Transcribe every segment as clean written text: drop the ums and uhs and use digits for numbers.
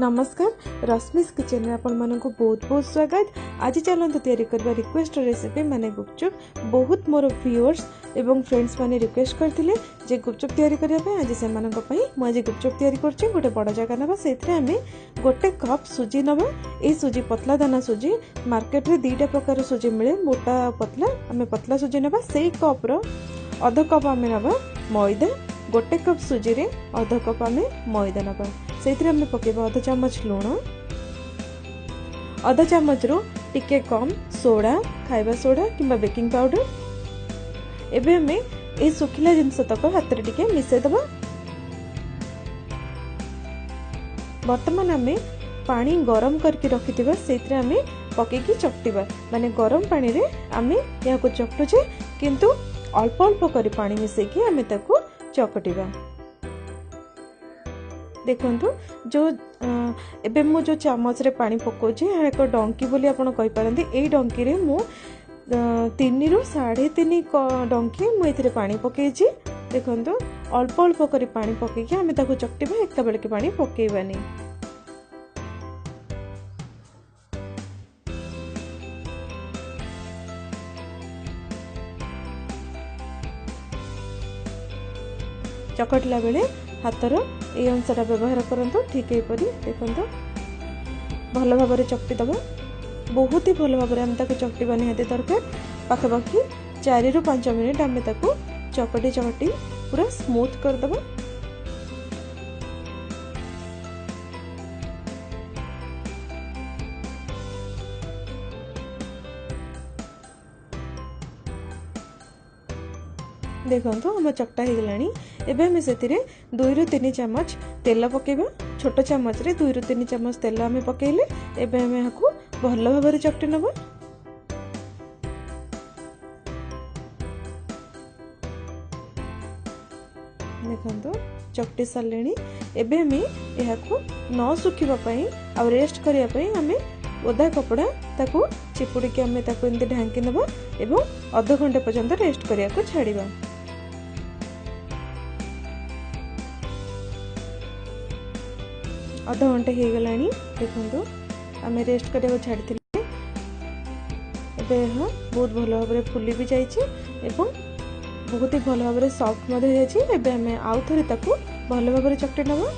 नमस्कार रश्मिस किचन में आपण मानक बहुत बहुत स्वागत। आज चलते तैयारी करबा रिक्वेस्ट रेसिपी माने गुपचुप। बहुत मोर व्यूअर्स एवं फ्रेंड्स माने रिक्वेस्ट करथिले जे गुपचुप तैयारी करिया पे। आज से मानक पई म आज गुपचुप तैयारी करछि। गोटे बड़ जगह नबा सेथरे हमें गोटे कप सुजी नबा। ए सुजी पतला दाना सुजी मार्केट रे दीटा प्रकार सुजी मिले, मोटा पतला। हमें पतला सुजी नबा। सेई कप रो आधा कप हमें नबा मैदा। गोटे कप सुजी रे आधा कप हमें मैदा नबा। सेथरे हमें पकेबा आधा चामच लूण, आधा चामच रो टिके कम सोडा, खाइबा सोडा किंबा बेकिंग पाउडर। एबे हमें ए सुखिला जिनस तक हाथ रे टिके मिसे दबा। वर्तमान हमें पानी गरम करके रखिथिबा सेथरे हमें पकेकी चकटिबा। माने गरम पानी रे हमें या को चकटुचे, किंतु अल्प अल्प करी पानी मिसे की हमें ताको चकटिबा। देखंतु जो एबे मु जो चामच रे पानी पकोची है एक डंकी बोली आपण कहि पारंती। एई डंकी रे मु 3 रु 3.5 डंकी मु एथिरे पानी पकेची। देखंतु अल्प अल्प करी पानी पकेकी हमें ताको चकटिबा, एका बेले के पानी पकेइबानी। चकटला बेले हाथर ये अंशटा व्यवहार करंतु। ठीक एपरी देखंतु भल भाव में चकटी दबा। बहुत ही भल भाव में हम ताको चकटिबा निहाती दरकार। पाखापाखि 4 रु 5 मिनिट आम ताको चकटी चकटी पूरा स्मूथ कर दबा। देखंतु हम चकटा हो गलानी। एबे हम सेतिरे 2 रु 3 चम्मच तेल पकेबा। छोट चम्मच रे 2 रु 3 चम्मच तेल हमें पकेइले। एबे हम याकू भल भाव में चकटी नबा। देखंतु चकटी सालेनी। एबे हम याकू न सुखिबा पई आ रेस्ट करिया पई हमें ओदा कपड़ा ताकू चिपुड़ी के हमें ताकू एंते ढांकी नबा एवं आधा घंटे पर्यंत रेस्ट करिया को छाड़ीबा। आधा घंटे हो गलानी। देखंतु आम रेस्ट करिया को छाड़ी। बहुत भल भाव में फुली भी जाइए एवं बहुत ही भल भाव में सॉफ्ट एबे हमें आउ थरे ताकू भल भाव में चकटी नबा।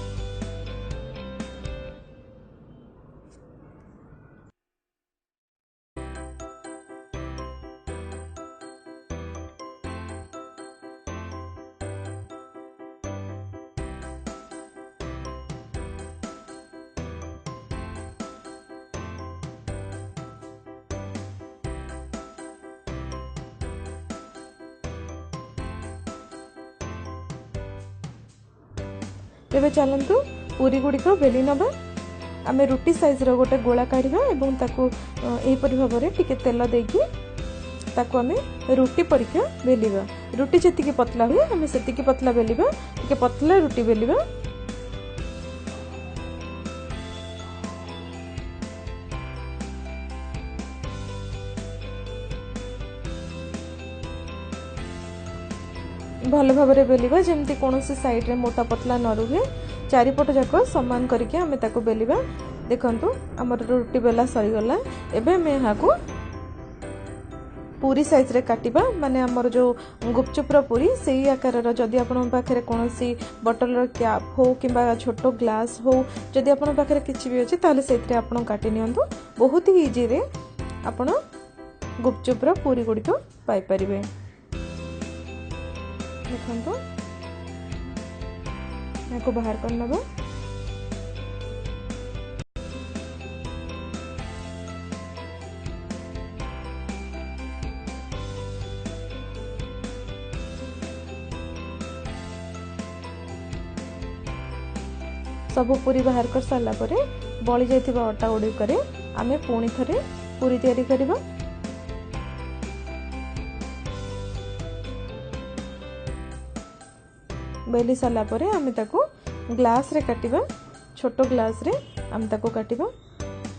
तेबे चलंतु पूरी गुड़ी को बेली नबा। आमे रुटी साइज रो गोटे गोला काढ़िबा एवं ताकू एही परि भाव में टिके तेल देकी ताकू आमे रुटी परिका बेलिबा। रुटी जतिकी पतला हुए आमे सेतिकी पतला बेलिबा। टिके पतला रुटी बेलिबा। भल भाव में बेलिबा जेमती कोनोसी साइड रे मोटा पतला न रुहे। चारिपट जाक समान करके हमें ताको बेलिबा। देखंतु हमर रुटी बेला सरी गला। एबे हमें यहाँ को पूरी साइज रे काटिबा। माने हमर जो गुपचुप रो पूरी सेही आकार रो। जदि आपन पाखरे कोनोसी बोतल रो कैप हो किबा छोटो ग्लास हो, जदि आपन पाखरे किछि भी अछि ताले सेतरे आपन काटि नियंतु। बहुत ही इजी रे आपन गुपचुप रो पूरी गुडी को पाई परिबे। देखंतु को बाहर कर नबा। सब पूरी बाहर कर साला परे बळी जायथिबा अटा गुडी करे आमे पुणी थरे पूरी तयारी करबा। बेली साला परे आमे ताको ग्लास रे काटिबा। छोटो ग्लास रे आमे ताको काटिबा।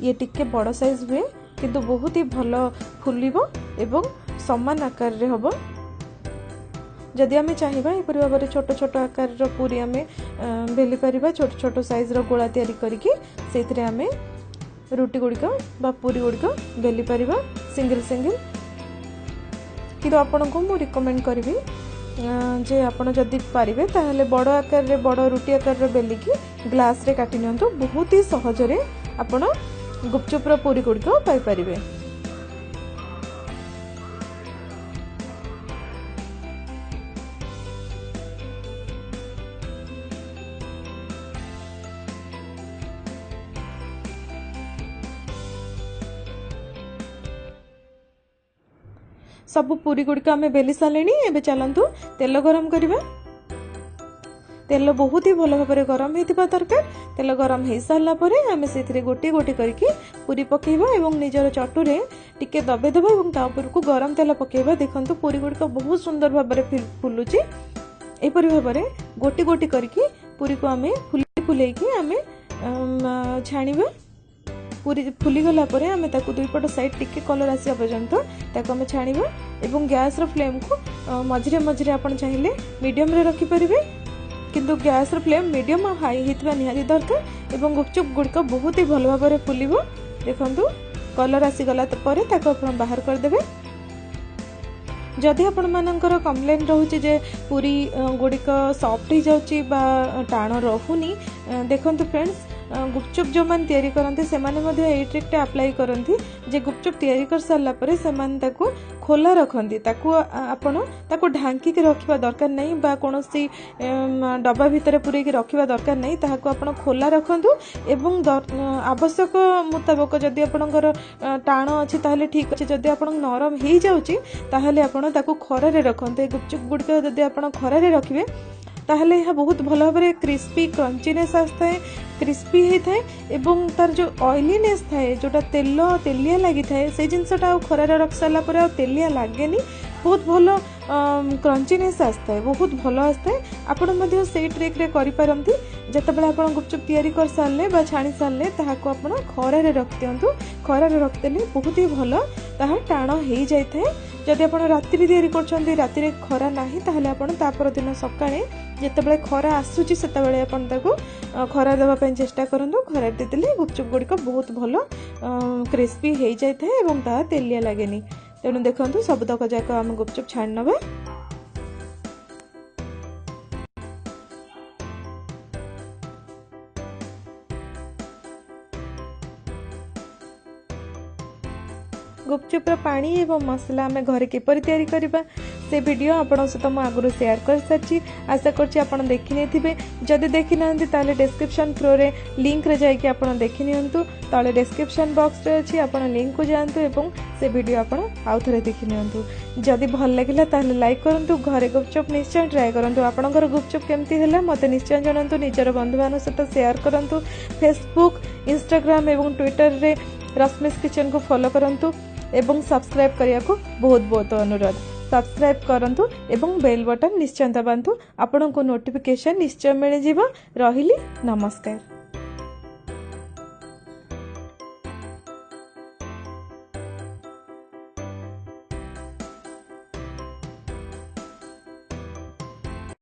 ये टिके बड़ साइज हुए किंतु बहुत ही भल फुलिबो एवं समान आकार रे हबो। जदि आम चाहिए यहपरी भाव में छोट छोट आकार पूरी आम बेली पार छोट छोट साइज गोला तैयारी करके आम रुटी गुड़िक बा पूरी गुड़िक बेली पार सिंगल सिंगल। कि आपण को मुझे रिकमेंड करी जे आपड़ जदि पारे ताहले बड़ आकार रे बड़ रुटी आकार बेलिकी ग्लास रे काटी नियंतु। बहुत ही सहजरे आपण गुपचुप पूरी गुड़िक पाइपर। सब पूरी गुड़िक आम बेली सारे। एवं चलतु तेल गरम करवा। तेल बहुत ही भल भाव में गरम होता दरकार। तेल गरम हो सारा आम से गोटी गोटी करके पूरी पकेबा और निजर चटुरे टिके दबेदेबा और तापर को गरम तेल पकेबा। देखंतु पूरी गुड़िक बहुत सुंदर भाव में फुलुची। एपरी भाव में गोटी गोटी करके पूरी को आम फुले फुले आम छाणीबा। पूरी फुली गला परे आमे ताकू दुई पट साइड टिके कलर आसिया पर्यंत ताकू आमे छाणीबा। एवं गैस रो फ्लेम को मझिरे मझिरे आपण चाहिए मीडियम रे रखि परिबे। किंतु गैस रो फ्लेम मीडियम और हाई हितबा निहाती दरकार। एवं गुपचुप गुड़िक बहुत ही भल भाव में फुलिबो। देखंतु कलर आसी गला परे ताकू आपण बाहर कर देबे। जदि आपण मानकर कंप्लेन रोचे जे पूरी गुड़िक सॉफ्ट हो जाउची बा टाण रहुनी, देखंतु फ्रेंड्स गुपचुप जो मान तैयारी करते से माने ट्रिकटा अप्लाई करती जे गुपचुप तैयारी कर सारा पर से खोला रखती। आपण ताको ढांकी रखा दरकार नहीं बा कोनोसी डब्बा भितर पूरे रखा दरकार नहीं। ताको आपण खोला रखंतु एवं आवश्यक मुताबक जदि आपणकर टाण अच्छी ताहले ठीक अच्छे। जदि आपण नरम हो जाउची ताहले आपण ताको खरा रे रखंतु। गुपचुप गुड़िक जदि आपण खरा रे रखिबे ताहले यह बहुत भल भाव में क्रिस्पी क्रंचीनेस आसता है, क्रिस्पी होता है एवं तार जो ऑयलीनेस थाए जोटा तेल तेलिया लगी थाए से जिनसटा खरारे रख सारा पर तेलिया लगे बहुत भल क्रंचीनेस आसता है, बहुत भल आसता है। आपण से ट्रिक रे करि पारंती। जेतेबेले आपण गुपचुप तैयारी कर सारले बा छाणी सारले ताहाको आपण खरारे रख दियंतु। खरारे रख देले बहुत ही भल ताहा टाण हो जाय थाए। जदि आपण राति तैयारी करछंती राति रे खरा नाही ताहले आपण तापर दिन सकाळे जेतेबेले खरा आसुची सेतेबेले आपण ताको खरा देबा पय चेष्टा करंतु। खरा देले गुपचुप गुड़िक बहुत भल क्रिस्पी हो जाय थाए एवं ता तेलिया लागेनी। तेणु देखंतु सबतक जाक आम गुपचुप छाणी नबा। गुपचुप पानी एवं मसला आम घरे किपर तैयारी करबा से वीडियो आपण सहित मु आगु शेयर कर सारी। आशा करछि आपण देखि नेथिबे। जदि देखि नांती ताले डिस्क्रिप्शन फ्लो रे लिंक रे जाई कि आपण देखि नियंतु। तळे डिस्क्रिप्शन बॉक्स रे अछि आपण लिंक को जानतु एवं से वीडियो आपण आउ थरे देखि नियंतु। जदि भल लागिला ताले लाइक करंतु। घरे गुपचुप निश्चय ट्राई करंतु। आपणकर गुपचुप केमती हैला मते निश्चय जानंतु। निजर बंधु मान सहित शेयर करंतु। फेसबुक इंस्टाग्राम एवं ट्विटर रे रश्मिस किचन को फॉलो करंतु एवं सब्सक्राइब करिया को बहुत बहुत अनुरोध। सब्सक्राइब करंतु एवं बेल बटन निश्चय दबांतु। आपन को नोटिफिकेशन निश्चय मिल जिवो। रहिली नमस्कार।